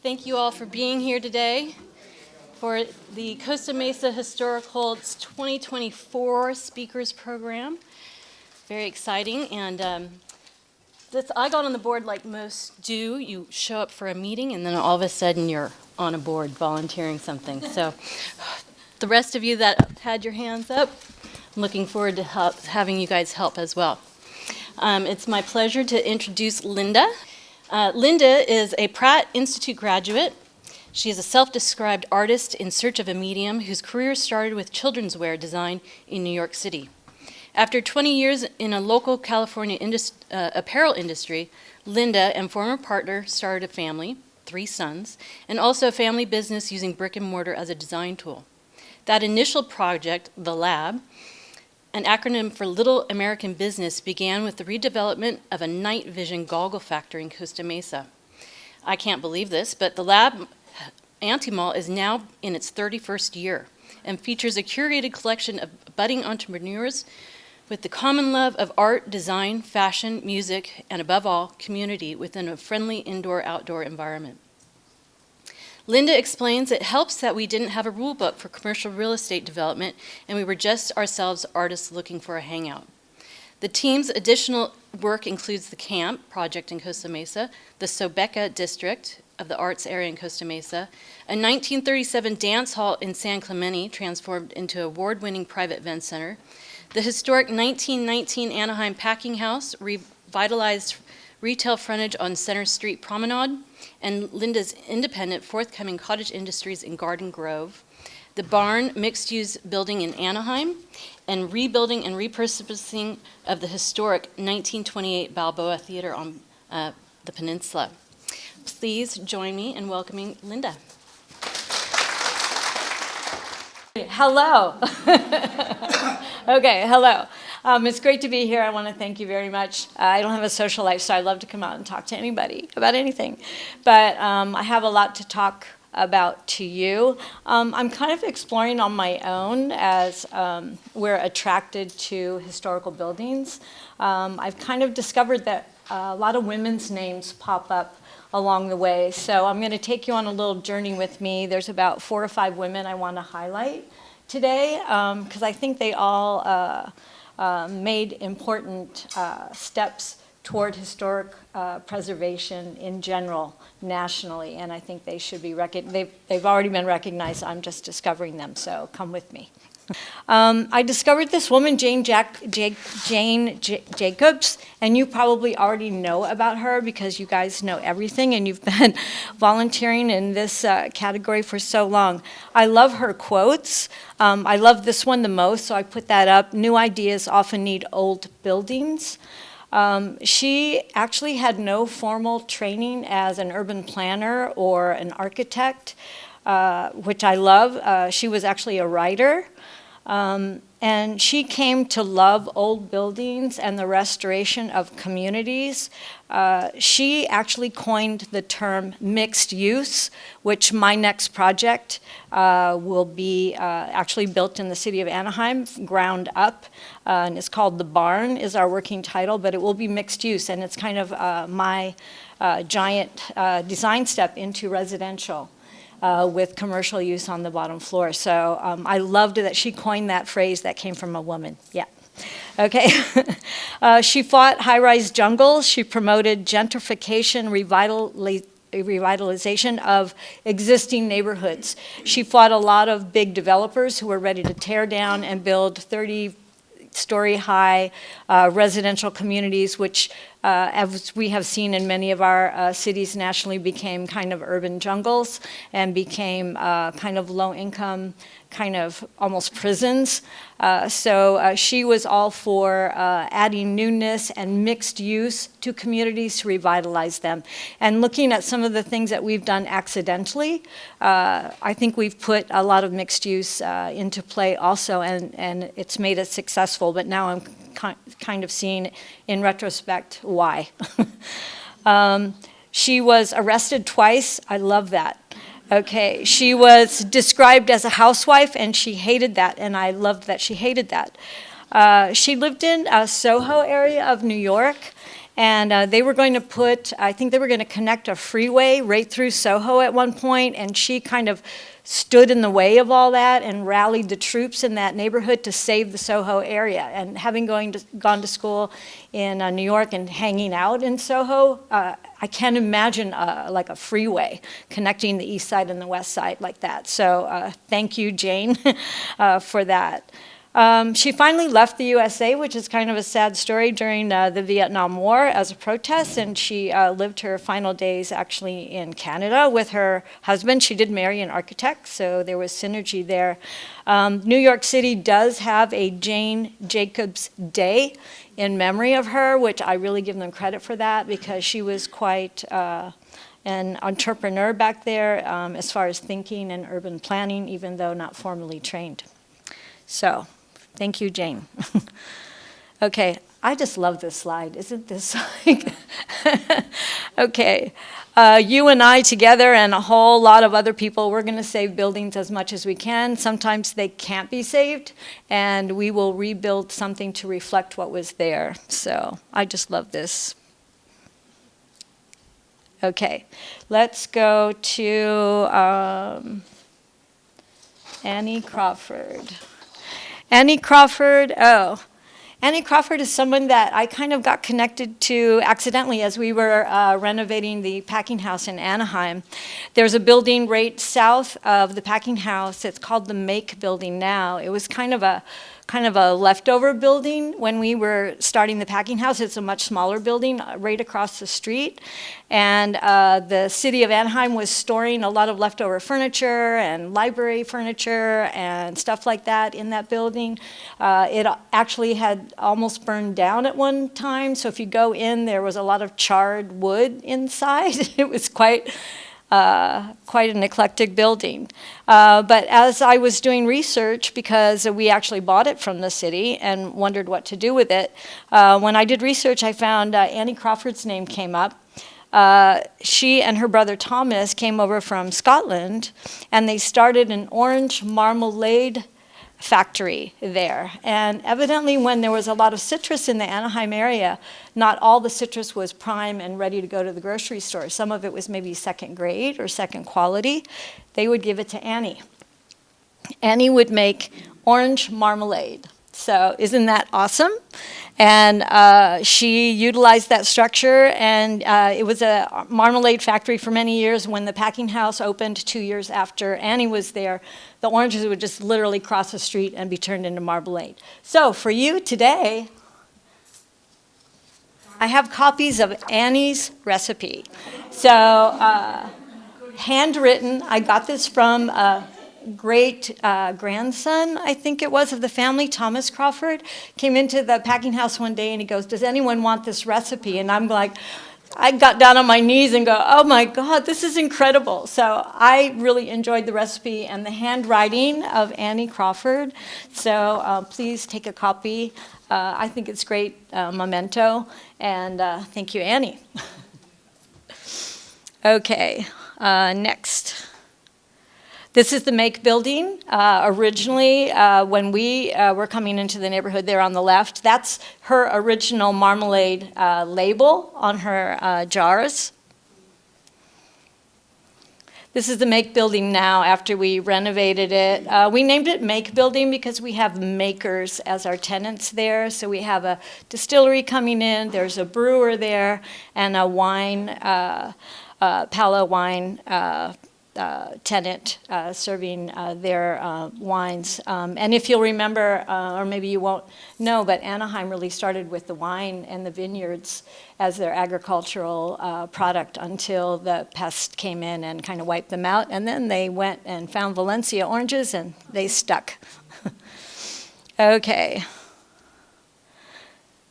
Thank you all for being here today for the Costa Mesa Historical 2024 Speakers Program. Very exciting, and I got on the board like most do. You show up for a meeting, and then all of a sudden you're on a board volunteering something. So the rest of you that had your hands up, I'm looking forward to having you guys help as well. It's my pleasure to introduce Linda. Linda is a Pratt Institute graduate. She is a self-described artist in search of a medium whose career started with children's wear design in New York City. After 20 years in a local California apparel industry, Linda and former partner started a family, 3 sons, and also a family business using brick and mortar as a design tool. That initial project, The Lab, an acronym for Little American Business, began with the redevelopment of a night vision goggle factory in Costa Mesa. I can't believe this, but the Lab Anti-Mall is now in its 31st year and features a curated collection of budding entrepreneurs with the common love of art, design, fashion, music, and above all, community within a friendly indoor-outdoor environment. Linda explains it helps that we didn't have a rule book for commercial real estate development and we were just ourselves artists looking for a hangout. The team's additional work includes the Camp project in Costa Mesa, the Sobeca district of the arts area in Costa Mesa, a 1937 dance hall in San Clemente transformed into an award-winning private event center, the historic 1919 Anaheim Packing House revitalized retail frontage on Center Street Promenade, and Linda's independent forthcoming Cottage Industries in Garden Grove, the Barn mixed-use building in Anaheim, and rebuilding and repurposing of the historic 1928 Balboa Theater on the peninsula. Please join me in welcoming Linda. Hello. Okay, hello. It's great to be here. I want to thank you very much. I don't have a social life, so I love to come out and talk to anybody about anything. But I have a lot to talk about to you. I'm kind of exploring on my own as we're attracted to historical buildings. I've kind of discovered that a lot of women's names pop up along the way. So I'm going to take you on a little journey with me. There's about 4 or 5 women I want to highlight today because I think they all made important steps toward historic preservation in general, nationally, and I think they should be they've already been recognized. I'm just discovering them, so come with me. I discovered this woman, Jane Jacobs, and you probably already know about her because you guys know everything and you've been volunteering in this category for so long. I love her quotes. I love this one the most, so I put that up. New ideas often need old buildings. She actually had no formal training as an urban planner or an architect, which I love. She was actually a writer. And she came to love old buildings and the restoration of communities. She actually coined the term mixed use, which my next project will be actually built in the city of Anaheim, ground up. And it's called The Barn is our working title, but it will be mixed use. And it's kind of my giant design step into residential. With commercial use on the bottom floor. So I loved that she coined that phrase that came from a woman. Yeah. Okay. She fought high-rise jungles. She promoted gentrification, revitalization of existing neighborhoods. She fought a lot of big developers who were ready to tear down and build 30-story high residential communities, which as we have seen in many of our cities nationally, became kind of urban jungles and became kind of low-income, kind of almost prisons. So she was all for adding newness and mixed use to communities to revitalize them. And looking at some of the things that we've done accidentally, I think we've put a lot of mixed use into play also, and it's made it successful. But now I'm kind of seeing in retrospect why. She was arrested twice. I love that. Okay, she was described as a housewife, and she hated that, and I loved that she hated that. She lived in a Soho area of New York, And they were going to put, I think they were going to connect a freeway right through Soho at one point, and she kind of stood in the way of all that and rallied the troops in that neighborhood to save the Soho area. And having gone to school in New York and hanging out in Soho, I can't imagine like a freeway connecting the east side and the west side like that. So thank you, Jane, for that. She finally left the USA, which is kind of a sad story, during the Vietnam War as a protest, and she lived her final days actually in Canada with her husband. She did marry an architect, so there was synergy there. New York City does have a Jane Jacobs Day in memory of her, which I really give them credit for that, because she was quite an entrepreneur back there as far as thinking and urban planning, even though not formally trained. So. Thank you, Jane. Okay, I just love this slide. Isn't this like... Okay, you and I together and a whole lot of other people, we're going to save buildings as much as we can. Sometimes they can't be saved, and we will rebuild something to reflect what was there. So I just love this. Okay, let's go to Annie Crawford. Annie Crawford is someone that I kind of got connected to accidentally as we were renovating the packing house in Anaheim. There's a building right south of the packing house. It's called the Make Building now. It was kind of a leftover building when we were starting the packing house. It's a much smaller building right across the street. And the city of Anaheim was storing a lot of leftover furniture and library furniture and stuff like that in that building. It actually had almost burned down at one time. So if you go in, there was a lot of charred wood inside. It was quite an eclectic building. But as I was doing research, because we actually bought it from the city and wondered what to do with it, when I did research, I found Annie Crawford's name came up. She and her brother Thomas came over from Scotland, and they started an orange marmalade factory there. And evidently when there was a lot of citrus in the Anaheim area, not all the citrus was prime and ready to go to the grocery store. Some of it was maybe second grade or second quality. They would give it to Annie. Annie would make orange marmalade. So isn't that awesome? And she utilized that structure, and it was a marmalade factory for many years. When the packing house opened 2 years after Annie was there, the oranges would just literally cross the street and be turned into marmalade. So for you today, I have copies of Annie's recipe. So handwritten, I got this from great grandson, I think it was, of the family, Thomas Crawford, came into the packing house one day and he goes, "Does anyone want this recipe?" And I'm like, I got down on my knees and go, "Oh my God, this is incredible." So I really enjoyed the recipe and the handwriting of Annie Crawford. So please take a copy. I think it's great memento. And thank you, Annie. Okay, next. This is the Make Building. Originally, when we were coming into the neighborhood there on the left, that's her original marmalade label on her jars. This is the Make Building now after we renovated it. We named it Make Building because we have makers as our tenants there. So we have a distillery coming in, there's a brewer there, and a wine, Pala wine tenant serving their wines. And if you'll remember, or maybe you won't know, but Anaheim really started with the wine and the vineyards as their agricultural product until the pest came in and kind of wiped them out. And then they went and found Valencia oranges and they stuck. Okay.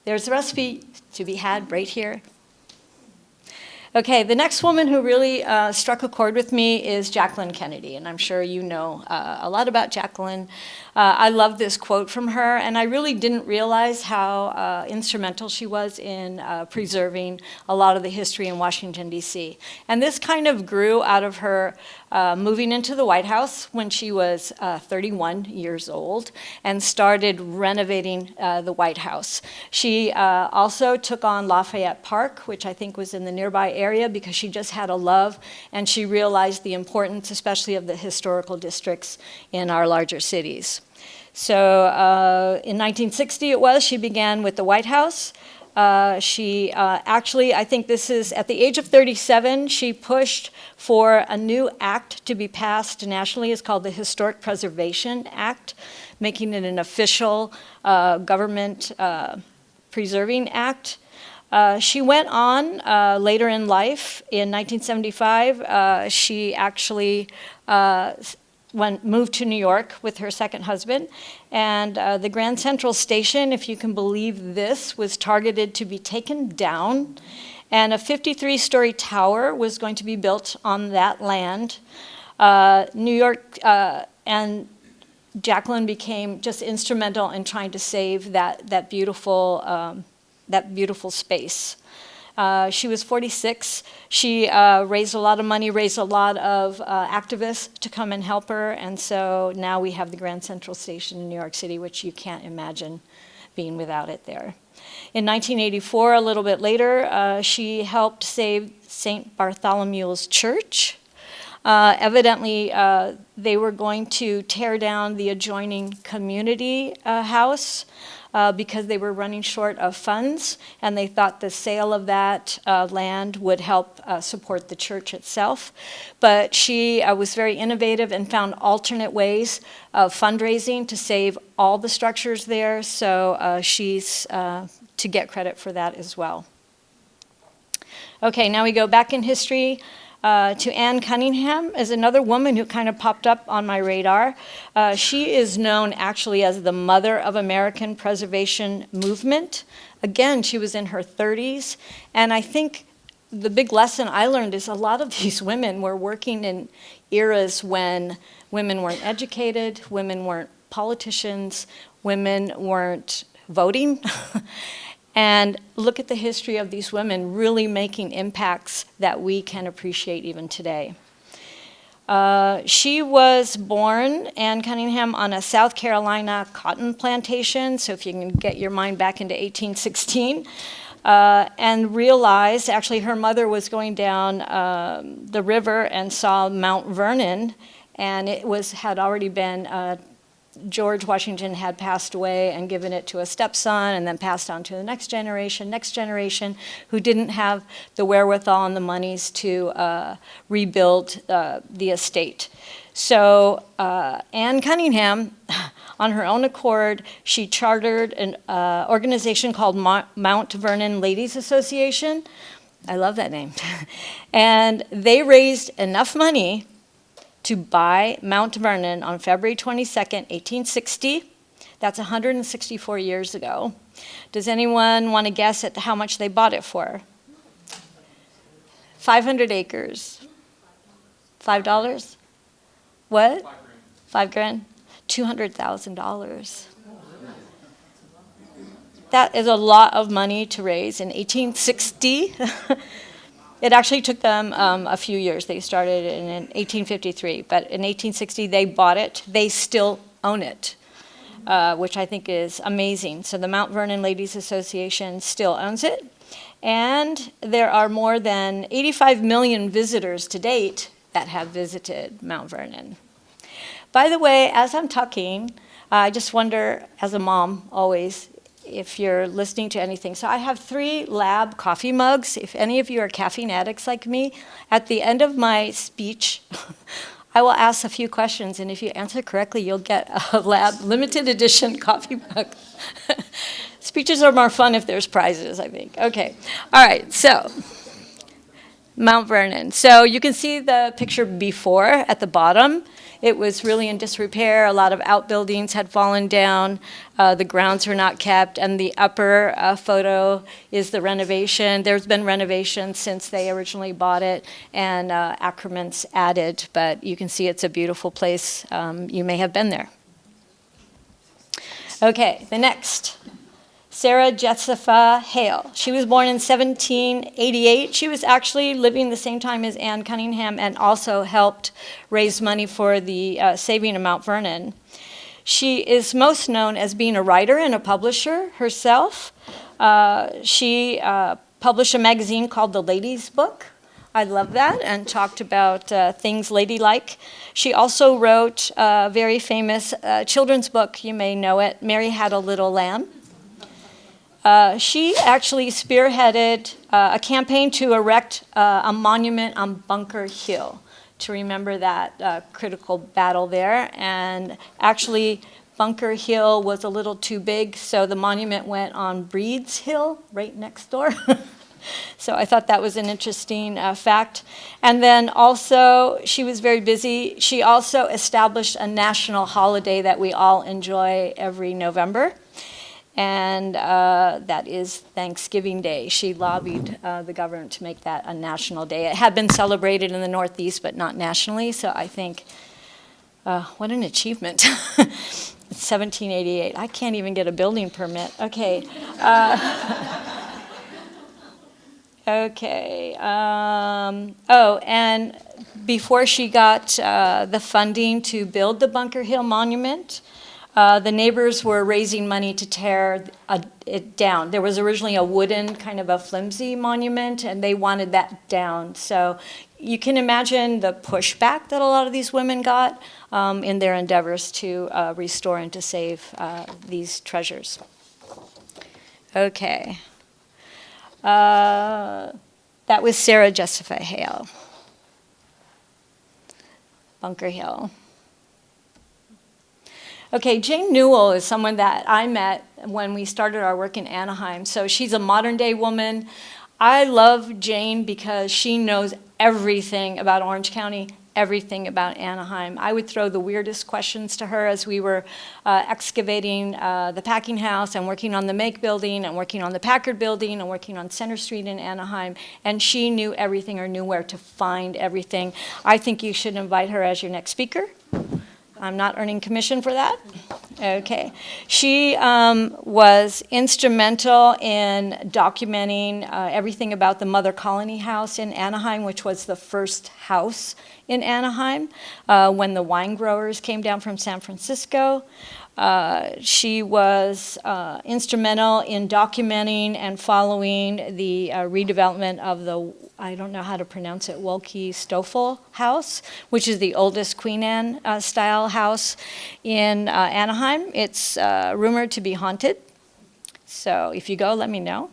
There's a recipe to be had right here. Okay, the next woman who really struck a chord with me is Jacqueline Kennedy, and I'm sure you know a lot about Jacqueline. I love this quote from her, and I really didn't realize how instrumental she was in preserving a lot of the history in Washington, D.C. And this kind of grew out of her moving into the White House when she was 31 years old and started renovating the White House. She also took on Lafayette Park, which I think was in the nearby area, because she just had a love and she realized the importance, especially of the historical districts in our larger cities. So in 1960 it was, she began with the White House. She actually, I think this is, at the age of 37, she pushed for a new act to be passed nationally. It's called the Historic Preservation Act, making it an official government preserving act. She went on later in life. In 1975, she actually moved to New York with her second husband, and the Grand Central Station, if you can believe this, was targeted to be taken down, and a 53-story tower was going to be built on that land. New York and Jacqueline became just instrumental in trying to save that beautiful space. She was 46. She raised a lot of money, raised a lot of activists to come and help her, and so now we have the Grand Central Station in New York City, which you can't imagine being without it there. In 1984, a little bit later, she helped save St. Bartholomew's Church. Evidently, they were going to tear down the adjoining community house because they were running short of funds, and they thought the sale of that land would help support the church itself. But she was very innovative and found alternate ways of fundraising to save all the structures there, so she's to get credit for that as well. Okay, now we go back in history. To Anne Cunningham is another woman who kind of popped up on my radar. She is known actually as the mother of American preservation movement. Again, she was in her 30s, and I think the big lesson I learned is a lot of these women were working in eras when women weren't educated, women weren't politicians, women weren't voting. And look at the history of these women really making impacts that we can appreciate even today. She was born, Anne Cunningham, on a South Carolina cotton plantation, so if you can get your mind back into 1816, and realized, actually her mother was going down the river and saw Mount Vernon, and it had already been George Washington had passed away and given it to a stepson and then passed on to the next generation who didn't have the wherewithal and the monies to rebuild the estate. So Anne Cunningham, on her own accord, she chartered an organization called Mount Vernon Ladies Association. I love that name. And they raised enough money to buy Mount Vernon on February 22nd, 1860. That's 164 years ago. Does anyone want to guess at how much they bought it for? 500 acres. $5? What? $5,000? $200,000. That is a lot of money to raise in 1860. It actually took them a few years. They started in 1853, but in 1860 they bought it. They still own it, which I think is amazing. So the Mount Vernon Ladies Association still owns it, and there are more than 85 million visitors to date that have visited Mount Vernon. By the way, as I'm talking, I just wonder, as a mom always, if you're listening to anything. So I have 3 lab coffee mugs. If any of you are caffeine addicts like me, at the end of my speech, I will ask a few questions, and if you answer correctly, you'll get a lab limited edition coffee mug. Speeches are more fun if there's prizes, I think. Okay, all right, so Mount Vernon. So you can see the picture before at the bottom. It was really in disrepair. A lot of outbuildings had fallen down. The grounds were not kept. And the upper photo is the renovation. There's been renovations since they originally bought it, and accoutrements added. But you can see it's a beautiful place. You may have been there. Okay, the next. Sarah Jessica Hale. She was born in 1788. She was actually living the same time as Anne Cunningham and also helped raise money for the saving of Mount Vernon. She is most known as being a writer and a publisher herself. She published a magazine called The Ladies' Book. I love that, and talked about things ladylike. She also wrote a very famous children's book. You may know it, Mary Had a Little Lamb. She actually spearheaded a campaign to erect a monument on Bunker Hill to remember that critical battle there. And actually, Bunker Hill was a little too big, so the monument went on Breed's Hill, right next door. So I thought that was an interesting fact. And then also, she was very busy. She also established a national holiday that we all enjoy every November. And that is Thanksgiving Day. She lobbied the government to make that a national day. It had been celebrated in the Northeast, but not nationally, so I think, what an achievement. It's 1788. I can't even get a building permit. Okay. Okay. And before she got the funding to build the Bunker Hill Monument, the neighbors were raising money to tear it down. There was originally a wooden, kind of a flimsy monument, and they wanted that down. So you can imagine the pushback that a lot of these women got in their endeavors to restore and to save these treasures. Okay. That was Sarah Jessica Hale. Bunker Hill. Okay, Jane Newell is someone that I met when we started our work in Anaheim. So she's a modern day woman. I love Jane because she knows everything about Orange County, everything about Anaheim. I would throw the weirdest questions to her as we were excavating the packing house and working on the Make building and working on the Packard building and working on Center Street in Anaheim. And she knew everything or knew where to find everything. I think you should invite her as your next speaker. I'm not earning commission for that. Okay. She was instrumental in documenting everything about the Mother Colony House in Anaheim, which was the first house in Anaheim when the wine growers came down from San Francisco. She was instrumental in documenting and following the redevelopment of the, I don't know how to pronounce it, Wilkie-Stoffel House, which is the oldest Queen Anne style house in Anaheim. It's rumored to be haunted, so if you go, let me know.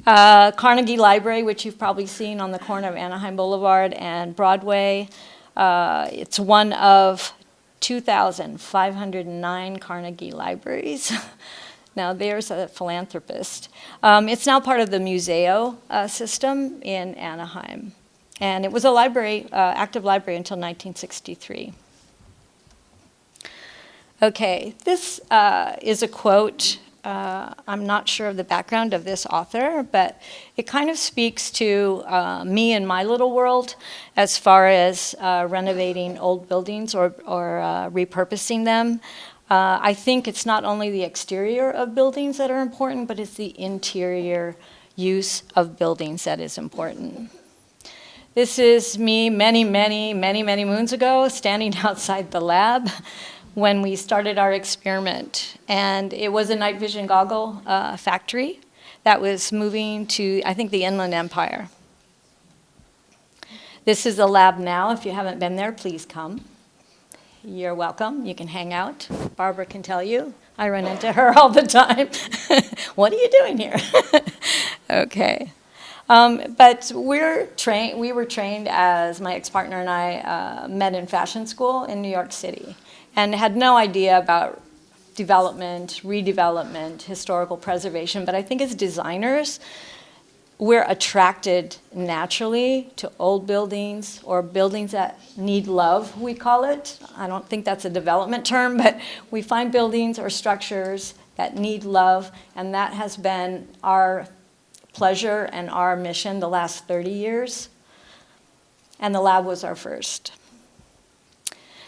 Carnegie Library, which you've probably seen on the corner of Anaheim Boulevard and Broadway. It's one of 2,509 Carnegie libraries. Now there's a philanthropist. It's now part of the Museo system in Anaheim. And it was a library, active library until 1963. Okay, this is a quote. I'm not sure of the background of this author, but it kind of speaks to me and my little world as far as renovating old buildings or repurposing them. I think it's not only the exterior of buildings that are important, but it's the interior use of buildings that is important. This is me many moons ago, standing outside the lab when we started our experiment. And it was a night vision goggle factory that was moving to, I think, the Inland Empire. This is the lab now. If you haven't been there, please come. You're welcome. You can hang out. Barbara can tell you. I run into her all the time. What are you doing here? Okay. But we were trained as my ex-partner and I met in fashion school in New York City and had no idea about development, redevelopment, historical preservation. But I think as designers, we're attracted naturally to old buildings or buildings that need love, we call it. I don't think that's a development term, but we find buildings or structures that need love, and that has been our pleasure and our mission the last 30 years. And the lab was our first.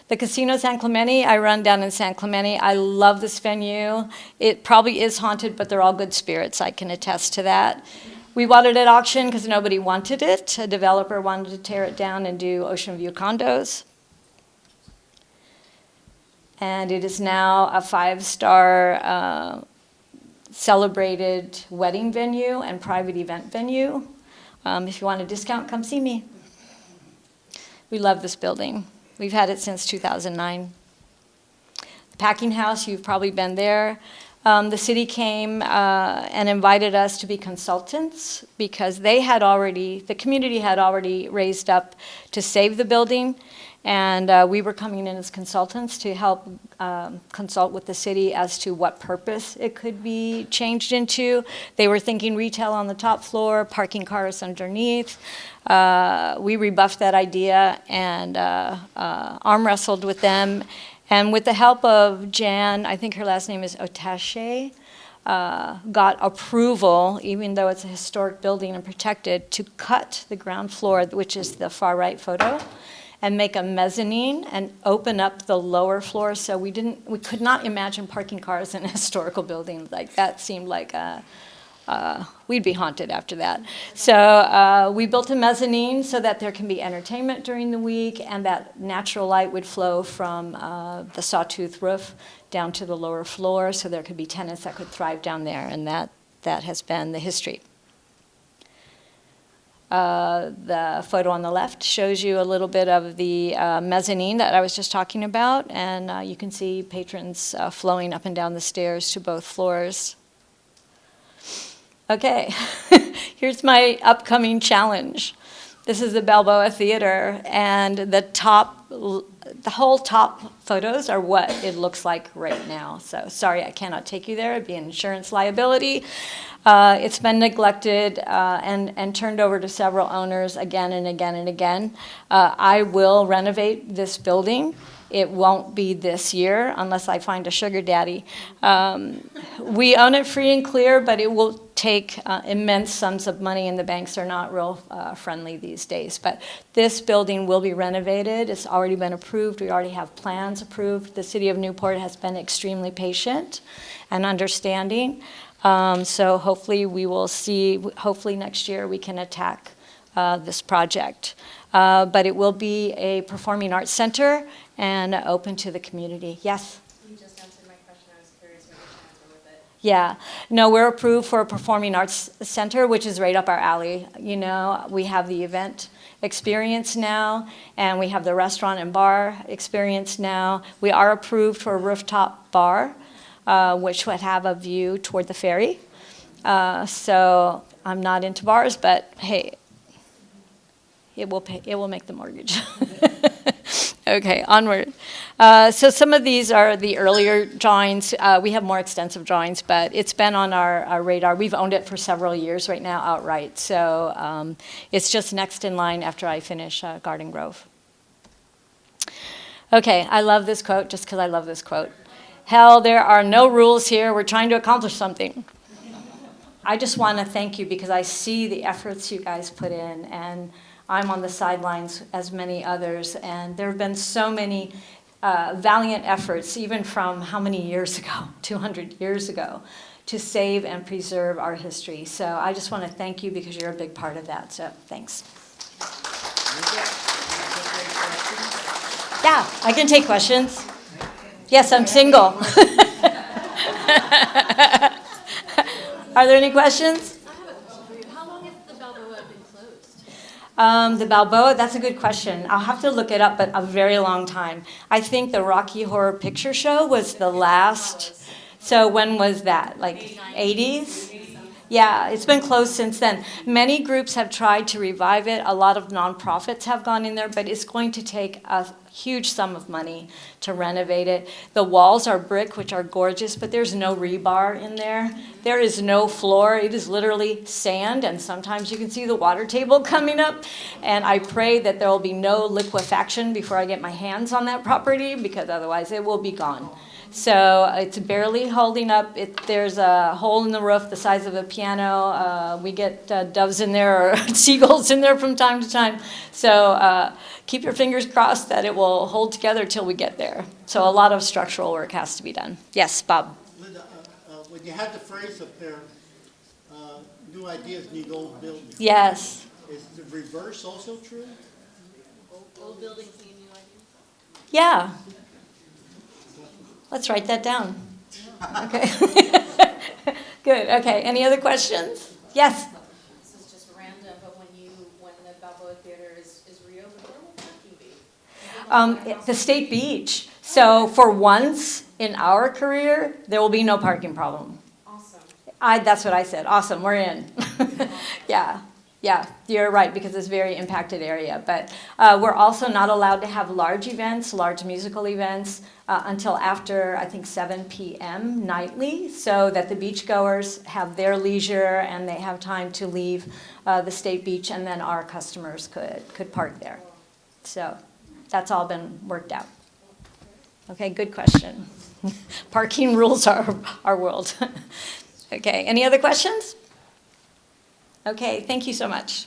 The Casino San Clemente, I run down in San Clemente. I love this venue. It probably is haunted, but they're all good spirits. I can attest to that. We bought it at auction because nobody wanted it. A developer wanted to tear it down and do ocean view condos. And it is now a 5-star celebrated wedding venue and private event venue. If you want a discount, come see me. We love this building. We've had it since 2009. The Packing House, you've probably been there. The city came and invited us to be consultants because the community had already raised up to save the building, and we were coming in as consultants to help consult with the city as to what purpose it could be changed into. They were thinking retail on the top floor, parking cars underneath. We rebuffed that idea and arm wrestled with them. And with the help of Jan, I think her last name is Otache, got approval, even though it's a historic building and protected, to cut the ground floor, which is the far right photo, and make a mezzanine and open up the lower floor. So we could not imagine parking cars in a historical building. Like that seemed like we'd be haunted after that. So we built a mezzanine so that there can be entertainment during the week and that natural light would flow from the sawtooth roof down to the lower floor so there could be tenants that could thrive down there, and that has been the history. The photo on the left shows you a little bit of the mezzanine that I was just talking about, and you can see patrons flowing up and down the stairs to both floors. Okay, here's my upcoming challenge. This is the Balboa Theater, and the whole top photos are what it looks like right now. So sorry, I cannot take you there. It'd be an insurance liability. It's been neglected and turned over to several owners again and again and again. I will renovate this building. It won't be this year unless I find a sugar daddy. We own it free and clear, but it will take immense sums of money, and the banks are not real friendly these days. But this building will be renovated. It's already been approved. We already have plans approved. The city of Newport has been extremely patient and understanding. So hopefully we will see, hopefully next year we can attack this project. But it will be a performing arts center and open to the community. Yes? You just answered my question. I was curious what your plans were with it. Yeah. No, we're approved for a performing arts center, which is right up our alley. You know, we have the event experience now, and we have the restaurant and bar experience now. We are approved for a rooftop bar, which would have a view toward the ferry. So I'm not into bars, but hey, it will make the mortgage. Okay, onward. So some of these are the earlier drawings. We have more extensive drawings, but it's been on our radar. We've owned it for several years right now outright. So it's just next in line after I finish Garden Grove. Okay, I love this quote just because I love this quote. Hell, there are no rules here. We're trying to accomplish something. I just want to thank you because I see the efforts you guys put in, and I'm on the sidelines as many others, and there have been so many valiant efforts, even from how many years ago, 200 years ago, to save and preserve our history. So I just want to thank you because you're a big part of that, so thanks. Yeah, I can take questions. Yes, I'm single. Are there any questions? I have a question for you. How long has the Balboa been closed? The Balboa, that's a good question. I'll have to look it up, but a very long time. I think the Rocky Horror Picture Show was the last. So when was that? Like 80s? Yeah, it's been closed since then. Many groups have tried to revive it. A lot of nonprofits have gone in there, but it's going to take a huge sum of money to renovate it. The walls are brick, which are gorgeous, but there's no rebar in there. There is no floor. It is literally sand, and sometimes you can see the water table coming up. And I pray that there will be no liquefaction before I get my hands on that property, because otherwise it will be gone. So it's barely holding up. There's a hole in the roof the size of a piano. We get doves in there or seagulls in there from time to time. So keep your fingers crossed that it will hold together till we get there. So a lot of structural work has to be done. Yes, Bob? Linda, when you had the phrase up there, new ideas need old buildings. Yes. Is the reverse also true? Old buildings need new ideas. Yeah. Let's write that down. Okay. Good. Okay. Any other questions? Yes. This is just random, but when the Balboa Theater is reopened, where will parking be? The State Beach. So for once in our career, there will be no parking problem. Awesome. That's what I said. Awesome. We're in. Yeah. Yeah, you're right, because it's a very impacted area. But we're also not allowed to have large events, large musical events, until after, I think, 7 p.m. nightly, so that the beachgoers have their leisure and they have time to leave the State Beach, and then our customers could park there. So that's all been worked out. Okay, good question. Parking rules our world. Okay, any other questions? Okay, thank you so much.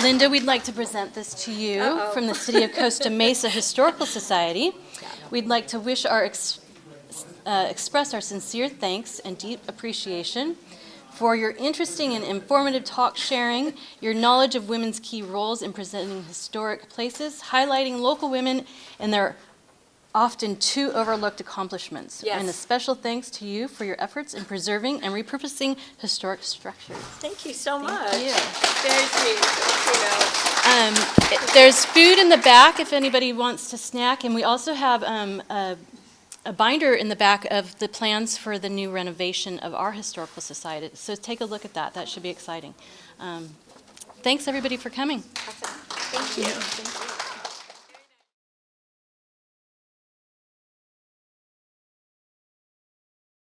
Linda, we'd like to present this to you from the City of Costa Mesa Historical Society. We'd like to express our sincere thanks and deep appreciation for your interesting and informative talk sharing, your knowledge of women's key roles in presenting historic places, highlighting local women and their often too overlooked accomplishments. Yes. And a special thanks to you for your efforts in preserving and repurposing historic structures. Thank you so much. Thank you. Very sweet. There's food in the back if anybody wants to snack, and we also have a binder in the back of the plans for the new renovation of our historical society. So take a look at that. That should be exciting. Thanks everybody for coming. Thank you.